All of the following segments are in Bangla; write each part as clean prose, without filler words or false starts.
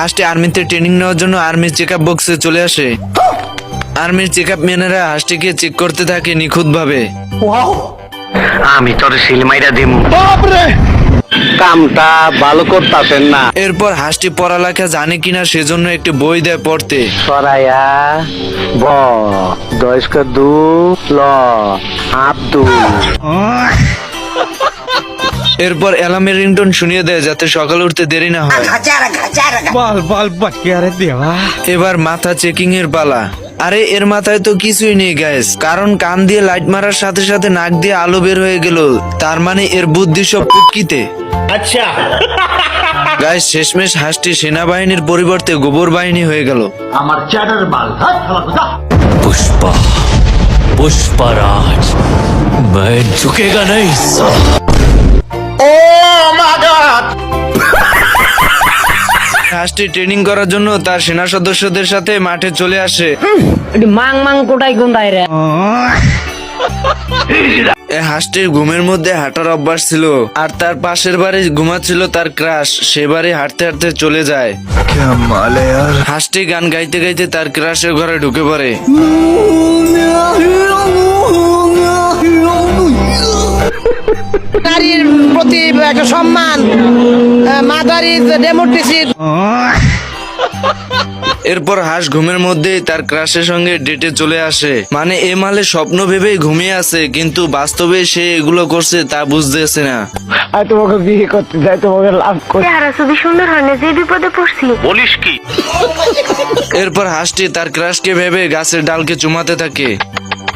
হাঁসটি আর্মিতে ট্রেনিং নেওয়ার জন্য আর্মির চেক আপ বক্সে চলে আসে। আর্মির চেক আপ ম্যানেরা হাঁসটিকে চেক করতে থাকে নিখুঁত ভাবে। আমি তোর সিলমাইরা দিমু। কামটা ভালো করতেছেন না। এরপর হাঁসটি পড়ালেখা জানে কিনা সেজন্য একটি বই দেয় পড়তে। সরাইয়া ব দয়স্ক দু ল আব্দুল। এরপর অ্যালার্মের রিংটোন শুনিয়ে দেয় যাতে সকালে উঠতে দেরি না হয়। এবার মাথা চেকিং এর পালা। আরে এর মাথায় তো কিছুই নেই গাইস, কারণ কান দিয়ে লাইট মারার সাথে সাথে নাক দিয়ে আলো বের হয়ে গেল। তার মানে এর বুদ্ধি সব পুটকিতে। আচ্ছা গাইস, শেষমেশ হাঁসটি সেনাবাহিনীর পরিবর্তে গোবর বাহিনী হয়ে গেল। আমার চ্যাটার মাল पुष्पा पुष्पराज मैं झुकेगा नहीं হাঁসটি ট্রেনিং করার জন্য তার সেনা সদস্যদের সাথে মাঠে চলে আসে। মাং মাং কোটাই কোনটাই রে। এই হাঁসটির ঘুমের মধ্যে হাঁটার অভ্যাস ছিল, আর তার পাশের বাড়ি ঘুমাচ্ছিল তার ক্রাশ। সে বাড়ি হাঁটতে হাঁটতে চলে যায়। হাঁসটি গান গাইতে গাইতে তার ক্রাশের ঘরে ঢুকে পড়ে। নারীর প্রতি একটা সম্মান, মাদার ইজ ডেমোক্রেসি। এরপর হাঁস ঘুমের মধ্যেই তার ক্রাশের সঙ্গে ডেটে চলে আসে। মানে এ মালে স্বপ্ন ভেবেই ঘুমিয়ে আছে, কিন্তু বাস্তবে সে এগুলো করছে তা বুঝতেছে না। আর তোমাকে বিয়ে করতে চাই, তোমাকে লাভ করতে। চেহারা খুবই সুন্দর হয় না, যে বিপদে পড়ছি। বলিস কি? এরপর হাঁসটি তার ক্রাশকে ভেবে গাছের ডালকে চুমাতে থাকে।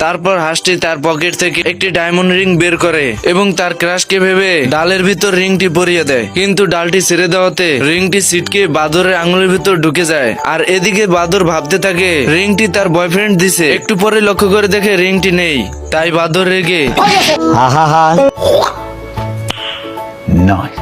তারপর হাঁসটি তার পকেট থেকে একটি ডায়মন্ড রিং বের করে এবং তার ক্রাশকে ভেবে ডালের ভিতর রিংটি পরিয়ে দেয়। কিন্তু ডালটি ছেড়ে দেওয়াতে রিংটি ছিটকে বাদরের আঙুলের ভিতর ঢুকে যায়। আর এদিকে বাদর ভাবতে থাকে রিংটি তার বয়ফ্রেন্ড দিছে। একটু পরে লক্ষ্য করে দেখে রিংটি নেই, তাই বাদর রেগে নয়।